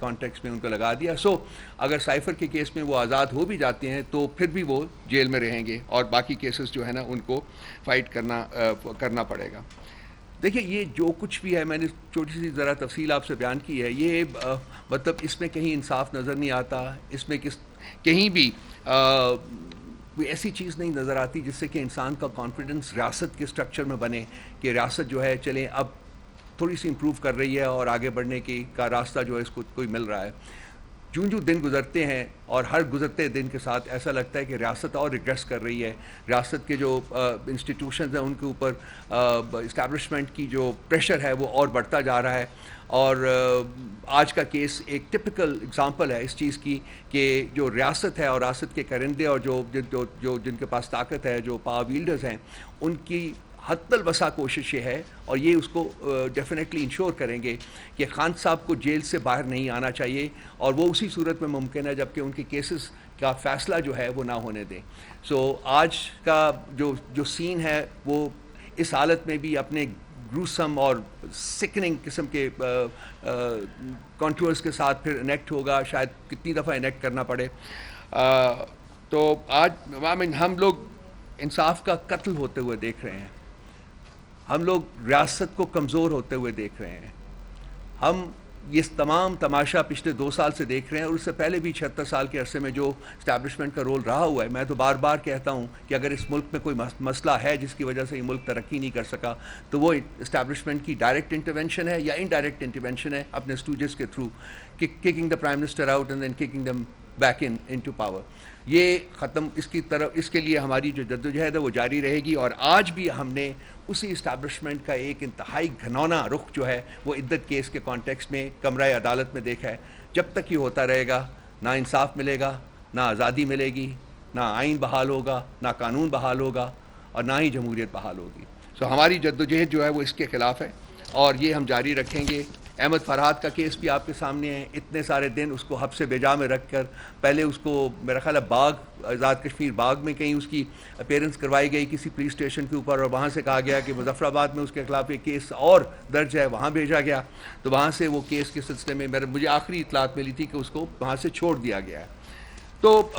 Context میں ان کو لگا دیا. سو اگر سائفر کے کیس میں وہ آزاد ہو بھی جاتے ہیں تو پھر بھی وہ جیل میں رہیں گے اور باقی کیسز جو ہے نا ان کو فائٹ کرنا پڑے گا. دیکھیں یہ جو کچھ بھی ہے میں نے چھوٹی سی ذرا تفصیل آپ سے بیان کی ہے, یہ مطلب اس میں کہیں انصاف نظر نہیں آتا, اس میں کہیں بھی کوئی ایسی چیز نہیں نظر آتی جس سے کہ انسان کا کانفیڈنس ریاست کے سٹرکچر میں بنے کہ ریاست جو ہے چلیں اب تھوڑی سی امپروو کر رہی ہے اور آگے بڑھنے کا راستہ جو ہے اس کو کوئی مل رہا ہے. جو دن گزرتے ہیں اور ہر گزرتے دن کے ساتھ ایسا لگتا ہے کہ ریاست اور ریگریس کر رہی ہے. ریاست کے جو انسٹیٹیوشنز ہیں ان کے اوپر اسٹیبلشمنٹ کی جو پریشر ہے وہ اور بڑھتا جا رہا ہے. اور آج کا کیس ایک ٹپیکل اگزامپل ہے اس چیز کی کہ جو ریاست ہے اور ریاست کے کرندے اور جو جن کے پاس طاقت ہے, جو پاور ویلڈرز ہیں, ان کی حد الوسع کوشش یہ ہے اور یہ اس کو ڈیفینیٹلی انشور کریں گے کہ خان صاحب کو جیل سے باہر نہیں آنا چاہیے, اور وہ اسی صورت میں ممکن ہے جبکہ ان کے کیسز کا فیصلہ جو ہے وہ نہ ہونے دیں. سو آج کا جو سین ہے وہ اس حالت میں بھی اپنے گروسم اور سکننگ قسم کے کنٹرولز کے ساتھ پھر انیکٹ ہوگا, شاید کتنی دفعہ انیکٹ کرنا پڑے. تو آج ہم لوگ انصاف کا قتل ہوتے ہوئے دیکھ رہے ہیں, ہم لوگ ریاست کو کمزور ہوتے ہوئے دیکھ رہے ہیں, ہم یہ تمام تماشا پچھلے 2 سال سے دیکھ رہے ہیں, اور اس سے پہلے بھی 76 سال کے عرصے میں جو اسٹیبلشمنٹ کا رول رہا ہوا ہے. میں تو بار بار کہتا ہوں کہ اگر اس ملک میں کوئی مسئلہ ہے جس کی وجہ سے یہ ملک ترقی نہیں کر سکا تو وہ اسٹیبلشمنٹ کی ڈائریکٹ انٹرونشن ہے یا انڈائریکٹ انٹرونشن ہے اپنے اسٹوجز کے through, kicking the prime minister out and then kicking them back into power. یہ ختم اس کے لیے ہماری جو جدوجہد ہے وہ جاری رہے گی. اور آج بھی ہم نے اسی اسٹیبلشمنٹ کا ایک انتہائی گھنونا رخ جو ہے وہ عدت کیس کے کانٹیکسٹ میں کمرہ عدالت میں دیکھا ہے. جب تک یہ ہوتا رہے گا نہ انصاف ملے گا, نہ آزادی ملے گی, نہ آئین بحال ہوگا, نہ قانون بحال ہوگا, اور نہ ہی جمہوریت بحال ہوگی. سو ہماری جدوجہد جو ہے وہ اس کے خلاف ہے اور یہ ہم جاری رکھیں گے. احمد فرحات کا کیس بھی آپ کے سامنے ہے. اتنے سارے دن اس کو حبس بجا میں رکھ کر, پہلے اس کو میرا خیال ہے آزاد کشمیر باغ میں کہیں اس کی اپیرنس کروائی گئی کسی پولیس اسٹیشن کے اوپر, اور وہاں سے کہا گیا کہ مظفر آباد میں اس کے خلاف ایک کیس اور درج ہے, وہاں بھیجا گیا. تو وہاں سے وہ کیس کے سلسلے میں مجھے آخری اطلاعات ملی تھی کہ اس کو وہاں سے چھوڑ دیا گیا ہے. تو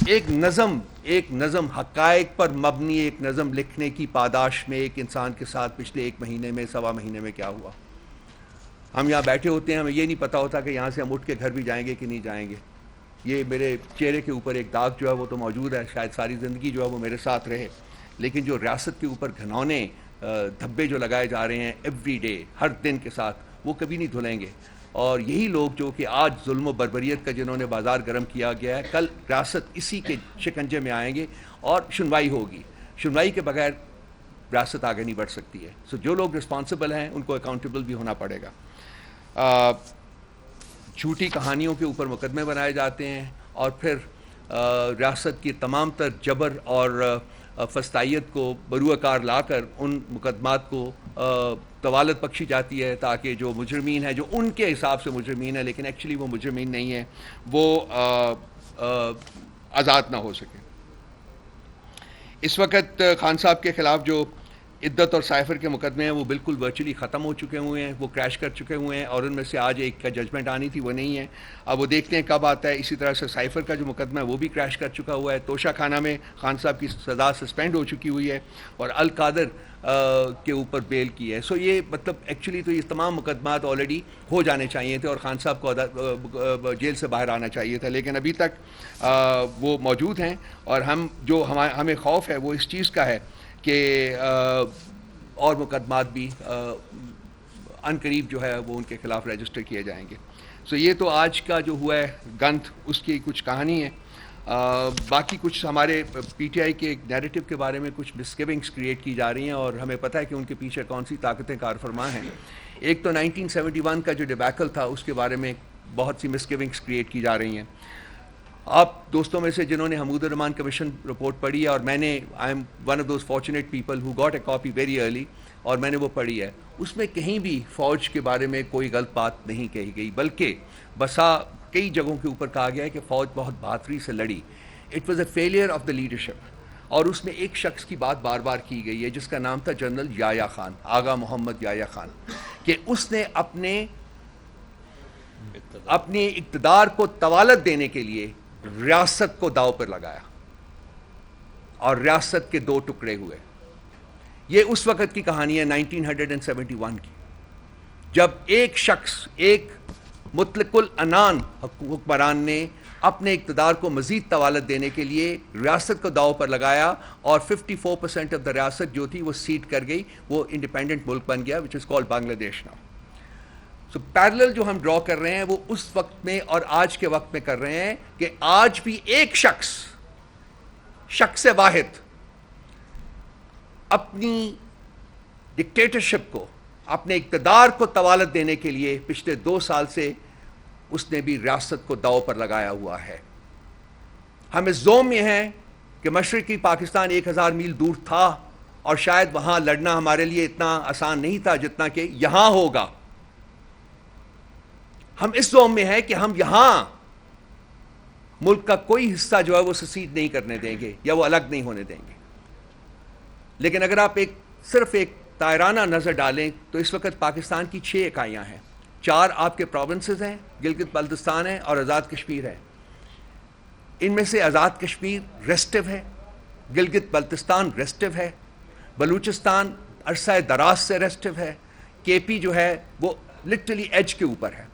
ایک نظم حقائق پر مبنی ایک نظم لکھنے کی پاداش میں ایک انسان کے ساتھ پچھلے 1 مہینے میں 1.25 مہینے میں کیا ہوا. ہم یہاں بیٹھے ہوتے ہیں, ہمیں یہ نہیں پتہ ہوتا کہ یہاں سے ہم اٹھ کے گھر بھی جائیں گے کہ نہیں جائیں گے. یہ میرے چہرے کے اوپر ایک داغ جو ہے وہ تو موجود ہے, شاید ساری زندگی جو ہے وہ میرے ساتھ رہے, لیکن جو ریاست کے اوپر گھنونے دھبے جو لگائے جا رہے ہیں ایوری ڈے, ہر دن کے ساتھ, وہ کبھی نہیں دھلیں گے. اور یہی لوگ جو کہ آج ظلم و بربریت کا جنہوں نے بازار گرم کیا گیا ہے, کل ریاست اسی کے شکنجے میں آئیں گے اور سنوائی ہوگی. سنوائی کے بغیر ریاست آگے نہیں بڑھ سکتی ہے. سو جو لوگ رسپانسبل ہیں ان کو اکاؤنٹیبل بھی ہونا پڑے گا. جھوٹی کہانیوں کے اوپر مقدمے بنائے جاتے ہیں اور پھر ریاست کی تمام تر جبر اور فسطائیت کو بروئے کار لا کر ان مقدمات کو طوالت بخشی جاتی ہے تاکہ جو مجرمین ہیں, جو ان کے حساب سے مجرمین ہیں لیکن ایکچولی وہ مجرمین نہیں ہیں, وہ آزاد نہ ہو سکے. اس وقت خان صاحب کے خلاف جو عدت اور سائفر کے مقدمے ہیں وہ بالکل ورچولی ختم ہو چکے ہوئے ہیں, وہ کریش کر چکے ہوئے ہیں, اور ان میں سے آج ایک کا ججمنٹ آنی تھی وہ نہیں ہے. اب وہ دیکھتے ہیں کب آتا ہے. اسی طرح سے سائفر کا جو مقدمہ ہے وہ بھی کریش کر چکا ہوا ہے. توشہ خانہ میں خان صاحب کی سزا سسپینڈ ہو چکی ہوئی ہے اور القادر کے اوپر بیل کی ہے. سو یہ مطلب ایکچولی تو یہ تمام مقدمات آلریڈی ہو جانے چاہیے تھے اور خان صاحب کو جیل سے باہر آنا چاہیے تھا, لیکن ابھی تک وہ موجود ہیں. اور ہمیں خوف ہے وہ اس چیز کا ہے کہ اور مقدمات بھی عنقریب جو ہے وہ ان کے خلاف رجسٹر کیے جائیں گے. سو یہ تو آج کا جو ہوا ہے گنت, اس کی کچھ کہانی ہے. باقی کچھ ہمارے پی ٹی آئی کے ایک نیریٹو کے بارے میں کچھ مسگیونگس کریٹ کی جا رہی ہیں اور ہمیں پتہ ہے کہ ان کے پیچھے کون سی طاقتیں کار فرما ہیں. ایک تو 1971 کا جو ڈیبیکل تھا اس کے بارے میں بہت سی مسگیونگس کریٹ کی جا رہی ہیں. آپ دوستوں میں سے جنہوں نے حمود الرحمان کمیشن رپورٹ پڑھی ہے, اور میں نے I am one of those fortunate people who got a copy very early, اور میں نے وہ پڑھی ہے, اس میں کہیں بھی فوج کے بارے میں کوئی غلط بات نہیں کہی گئی, بلکہ کئی جگہوں کے اوپر کہا گیا ہے کہ فوج بہت بہادری سے لڑی. It was a failure of the leadership. اور اس میں ایک شخص کی بات بار بار کی گئی ہے جس کا نام تھا جنرل یحییٰ خان, آغا محمد یحییٰ خان, کہ اس نے اپنے اپنی اقتدار کو طوالت دینے کے لیے ریاست کو داؤ پر لگایا اور ریاست کے دو ٹکڑے ہوئے. یہ اس وقت کی کہانی ہے 1971 کی, جب ایک شخص, ایک مطلق العنان حکمران نے اپنے اقتدار کو مزید طوالت دینے کے لیے ریاست کو داؤ پر لگایا اور 54% آف دا ریاست جو تھی وہ سیٹ کر گئی, وہ انڈیپینڈنٹ ملک بن گیا وچ از کالڈ بنگلہ دیش ناؤ. سو پیرلل جو ہم ڈرا کر رہے ہیں وہ اس وقت میں اور آج کے وقت میں کر رہے ہیں کہ آج بھی ایک شخص واحد اپنی ڈکٹیٹرشپ کو, اپنے اقتدار کو طوالت دینے کے لیے پچھلے 2 سال سے اس نے بھی ریاست کو داؤ پر لگایا ہوا ہے. ہم اس زوم میں ہیں کہ مشرقی پاکستان 1000 میل دور تھا اور شاید وہاں لڑنا ہمارے لیے اتنا آسان نہیں تھا جتنا کہ یہاں ہوگا. ہم اس زوم میں ہیں کہ ہم یہاں ملک کا کوئی حصہ جو ہے وہ سیسیڈ نہیں کرنے دیں گے یا وہ الگ نہیں ہونے دیں گے. لیکن اگر آپ صرف ایک دائرانہ نظر ڈالیں تو اس وقت پاکستان کی 6 اکائیاں ہیں. 4 آپ کے پروونسز ہیں, گلگت بلتستان ہے اور آزاد کشمیر ہے. ان میں سے آزاد کشمیر ریسٹو ہے, گلگت بلتستان ریسٹو ہے, بلوچستان عرصہ دراز سے ریسٹو ہے, کے پی جو ہے وہ لٹرلی ایج کے اوپر ہے.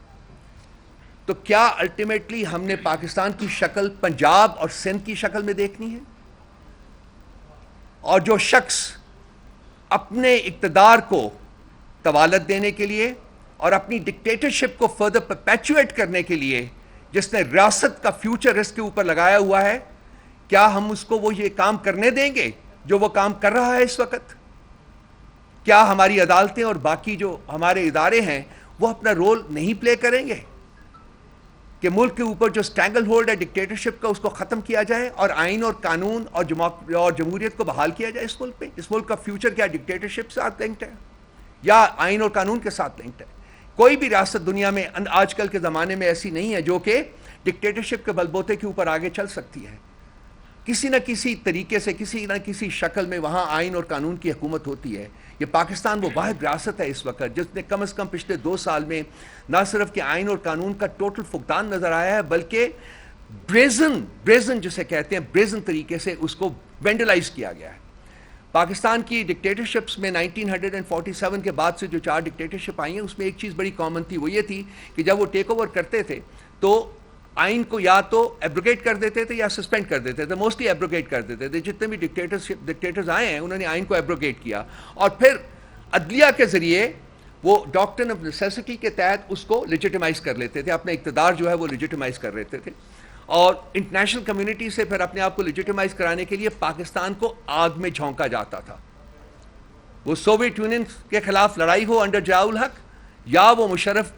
تو کیا الٹیمیٹلی ہم نے پاکستان کی شکل پنجاب اور سندھ کی شکل میں دیکھنی ہے؟ اور جو شخص اپنے اقتدار کو طوالت دینے کے لیے اور اپنی ڈکٹیٹرشپ کو فردر پرپیچویٹ کرنے کے لیے جس نے ریاست کا فیوچر اس کے اوپر لگایا ہوا ہے, کیا ہم اس کو وہ یہ کام کرنے دیں گے جو وہ کام کر رہا ہے اس وقت؟ کیا ہماری عدالتیں اور باقی جو ہمارے ادارے ہیں وہ اپنا رول نہیں پلے کریں گے کہ ملک کے اوپر جو اسٹینگل ہولڈ ہے ڈکٹیٹرشپ کا اس کو ختم کیا جائے اور آئین اور قانون اور جمہوریت کو بحال کیا جائے اس ملک پہ؟ اس ملک کا فیوچر کیا ڈکٹیٹرشپ سے لنکڈ ہے یا آئین اور قانون کے ساتھ لنکڈ ہے؟ کوئی بھی ریاست دنیا میں آج کل کے زمانے میں ایسی نہیں ہے جو کہ ڈکٹیٹرشپ کے بلبوتے کے اوپر آگے چل سکتی ہے. کسی نہ کسی طریقے سے, کسی نہ کسی شکل میں وہاں آئین اور قانون کی حکومت ہوتی ہے. یہ پاکستان وہ واحد ریاست ہے اس وقت جس نے کم از کم پچھلے 2 سال میں نہ صرف کہ آئین اور قانون کا ٹوٹل فقدان نظر آیا ہے بلکہ بریزن جسے کہتے ہیں بریزن طریقے سے اس کو وینڈلائز کیا گیا ہے. پاکستان کی ڈکٹیٹرشپس میں 1947 کے بعد سے جو 4 ڈکٹیٹرشپ آئی ہیں اس میں ایک چیز بڑی کامن تھی, وہ یہ تھی کہ جب وہ ٹیک اوور کرتے تھے تو آئین کو یا تو ایبروگیٹ کر دیتے تھے یا سسپینڈ کر دیتے تھے. موسٹلی ایبروگیٹ کر دیتے تھے. جتنے بھی ڈکٹیٹرز آئے ہیں انہوں نے آئین کو ایبروگیٹ کیا اور پھر عدلیہ کے ذریعے وہ ڈاکٹرن آف نیسیسٹی کے تحت اس کو لیجیٹیمائز کر لیتے تھے, اپنے اقتدار جو ہے وہ لیجیٹیمائز کر لیتے تھے. اور انٹرنیشنل کمیونٹی سے پھر اپنے آپ کو لیجیٹیمائز کرانے کے لیے پاکستان کو آگ میں جھونکا جاتا تھا. وہ سوویت یونین کے خلاف لڑائی ہو انڈر ضیاء الحق یا وہ مشرف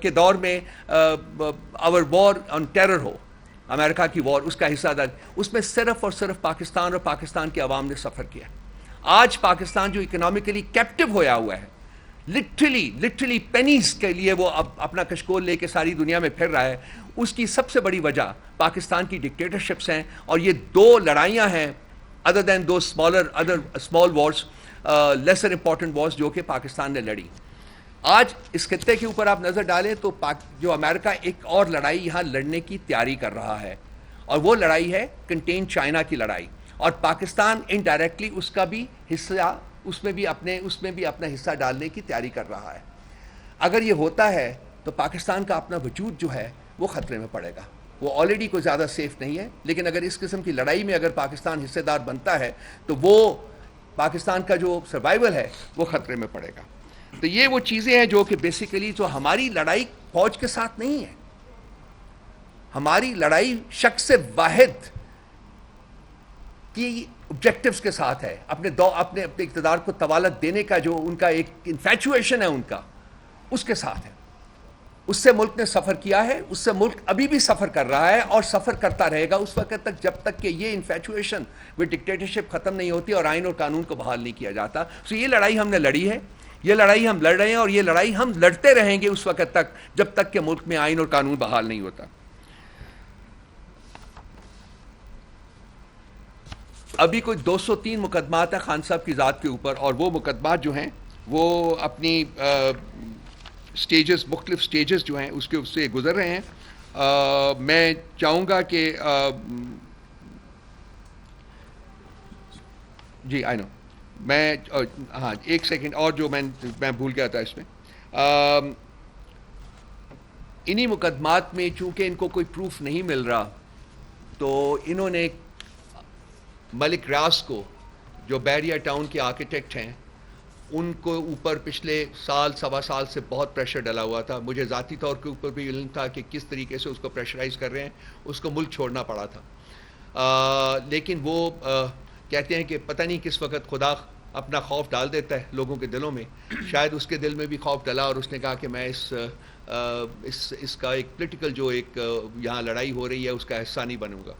کے دور میں آور وار آن ٹیرر ہو, امریکہ کی وار, اس کا حصہ دار, اس میں صرف اور صرف پاکستان اور پاکستان کے عوام نے سفر کیا. آج پاکستان جو اکنامکلی کیپٹو ہویا ہوا ہے, لٹرلی پینیز کے لیے وہ اپنا کشکول لے کے ساری دنیا میں پھر رہا ہے, اس کی سب سے بڑی وجہ پاکستان کی ڈکٹیٹرشپس ہیں. اور یہ 2 لڑائیاں ہیں ادر دین دو small wars, lesser important wars جو کہ پاکستان نے لڑی. آج اس خطے کے اوپر آپ نظر ڈالیں تو جو امریکہ ایک اور لڑائی یہاں لڑنے کی تیاری کر رہا ہے اور وہ لڑائی ہے کنٹین چائنا کی لڑائی, اور پاکستان انڈائریکٹلی اس کا بھی حصہ اس میں بھی اپنا حصہ ڈالنے کی تیاری کر رہا ہے. اگر یہ ہوتا ہے تو پاکستان کا اپنا وجود جو ہے وہ خطرے میں پڑے گا. وہ آلریڈی کوئی زیادہ سیف نہیں ہے, لیکن اگر اس قسم کی لڑائی میں اگر پاکستان حصے دار بنتا ہے تو وہ پاکستان کا جو سروائیول ہے وہ خطرے میں پڑے گا. تو یہ وہ چیزیں ہیں جو کہ بیسیکلی جو ہماری لڑائی فوج کے ساتھ نہیں ہے, ہماری لڑائی شخص واحد کی آبجیکٹیوز کے ساتھ ہے, اپنے اقتدار کو طوالت دینے کا جو ان کا ایک انفیچویشن ہے ان کا, اس کے ساتھ ہے. اس سے ملک نے سفر کیا ہے, اس سے ملک ابھی بھی سفر کر رہا ہے اور سفر کرتا رہے گا اس وقت تک جب تک کہ یہ انفیچویشن وہ ڈکٹیٹرشپ ختم نہیں ہوتی اور آئین اور قانون کو بحال نہیں کیا جاتا. سو یہ لڑائی ہم نے لڑی ہے, یہ لڑائی ہم لڑ رہے ہیں اور یہ لڑائی ہم لڑتے رہیں گے اس وقت تک جب تک کہ ملک میں آئین اور قانون بحال نہیں ہوتا. ابھی کوئی 203 مقدمات ہیں خان صاحب کی ذات کے اوپر, اور وہ مقدمات جو ہیں وہ اپنی اسٹیجز مختلف اسٹیجز جو ہیں اس کے اس سے گزر رہے ہیں. میں چاہوں گا کہ جی آئی نو میں ہاں ایک سیکنڈ اور جو میں بھول گیا تھا اس میں. انہی مقدمات میں چونکہ ان کو کوئی پروف نہیں مل رہا تو انہوں نے ملک ریاض کو جو بحریہ ٹاؤن کے آرکیٹیکٹ ہیں ان کو اوپر پچھلے سال سوا سال سے بہت پریشر ڈلا ہوا تھا. مجھے ذاتی طور کے اوپر بھی علم تھا کہ کس طریقے سے اس کو پریشرائز کر رہے ہیں. اس کو ملک چھوڑنا پڑا تھا. لیکن وہ کہتے ہیں کہ پتہ نہیں کس وقت خدا اپنا خوف ڈال دیتا ہے لوگوں کے دلوں میں. شاید اس کے دل میں بھی خوف ڈلا اور اس نے کہا کہ میں اس کا ایک پولیٹیکل جو ایک یہاں لڑائی ہو رہی ہے اس کا حصہ نہیں بنوں گا.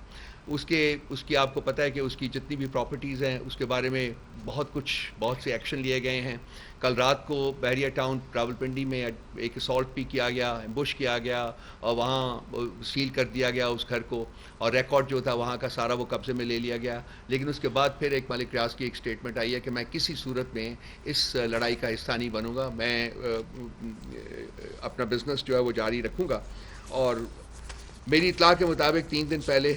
اس کی آپ کو پتہ ہے کہ اس کی جتنی بھی پراپرٹیز ہیں اس کے بارے میں بہت سے ایکشن لیے گئے ہیں. کل رات کو بحریہ ٹاؤن راولپنڈی میں ایک اسالٹ بھی کیا گیا, ایمبوش کیا گیا اور وہاں سیل کر دیا گیا اس گھر کو, اور ریکارڈ جو تھا وہاں کا سارا وہ قبضے میں لے لیا گیا. لیکن اس کے بعد پھر ایک ملک ریاض کی ایک اسٹیٹمنٹ آئی ہے کہ میں کسی صورت میں اس لڑائی کا حصہ نہیں بنوں گا, میں اپنا بزنس جو ہے وہ جاری رکھوں گا. اور میری اطلاع کے مطابق 3 دن پہلے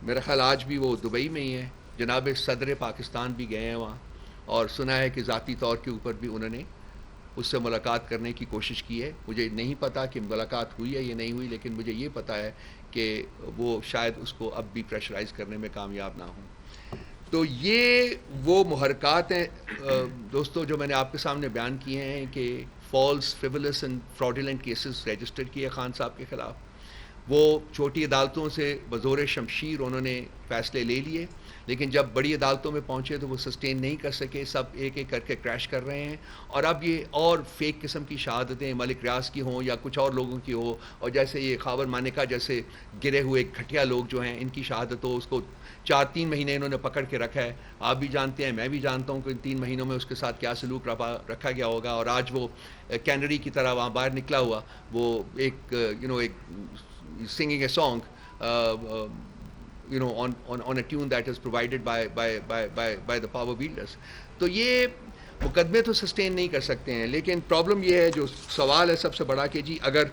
میرا خیال آج بھی وہ دبئی میں ہی ہیں, جناب صدر پاکستان بھی گئے ہیں وہاں, اور سنا ہے کہ ذاتی طور کے اوپر بھی انہوں نے اس سے ملاقات کرنے کی کوشش کی ہے. مجھے نہیں پتا کہ ملاقات ہوئی ہے یا نہیں ہوئی, لیکن مجھے یہ پتا ہے کہ وہ شاید اس کو اب بھی پریشرائز کرنے میں کامیاب نہ ہوں. تو یہ وہ محرکات ہیں دوستو جو میں نے آپ کے سامنے بیان کیے ہیں کہ فالس, فریولس اینڈ فراڈولنٹ کیسز رجسٹر کیے خان صاحب کے خلاف. وہ چھوٹی عدالتوں سے بزور شمشیر انہوں نے فیصلے لے لیے, لیکن جب بڑی عدالتوں میں پہنچے تو وہ سسٹین نہیں کر سکے, سب ایک ایک کر کے کریش کر رہے ہیں. اور اب یہ اور فیک قسم کی شہادتیں ملک ریاض کی ہوں یا کچھ اور لوگوں کی ہو, اور جیسے یہ خاور مانیکا جیسے گرے ہوئے گھٹیا لوگ جو ہیں ان کی شہادت ہو, اس کو 4-3 مہینے انہوں نے پکڑ کے رکھا ہے. آپ بھی جانتے ہیں, میں بھی جانتا ہوں کہ ان 3 مہینوں میں اس کے ساتھ کیا سلوک رکھا گیا ہوگا, اور آج وہ کینری کی طرح وہاں باہر نکلا ہوا, وہ ایک ایک singing a song on a tune that is provided by the power wielders. تو یہ مقدمے تو سسٹین نہیں کر سکتے ہیں. لیکن پرابلم یہ ہے, جو سوال ہے سب سے بڑا کہ جی اگر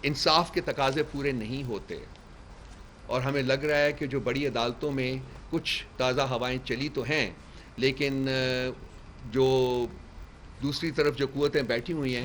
انصاف کے تقاضے پورے نہیں ہوتے, اور ہمیں لگ رہا ہے کہ جو بڑی عدالتوں میں کچھ تازہ ہوائیں چلی تو ہیں, لیکن جو دوسری طرف جو قوتیں بیٹھی ہوئی ہیں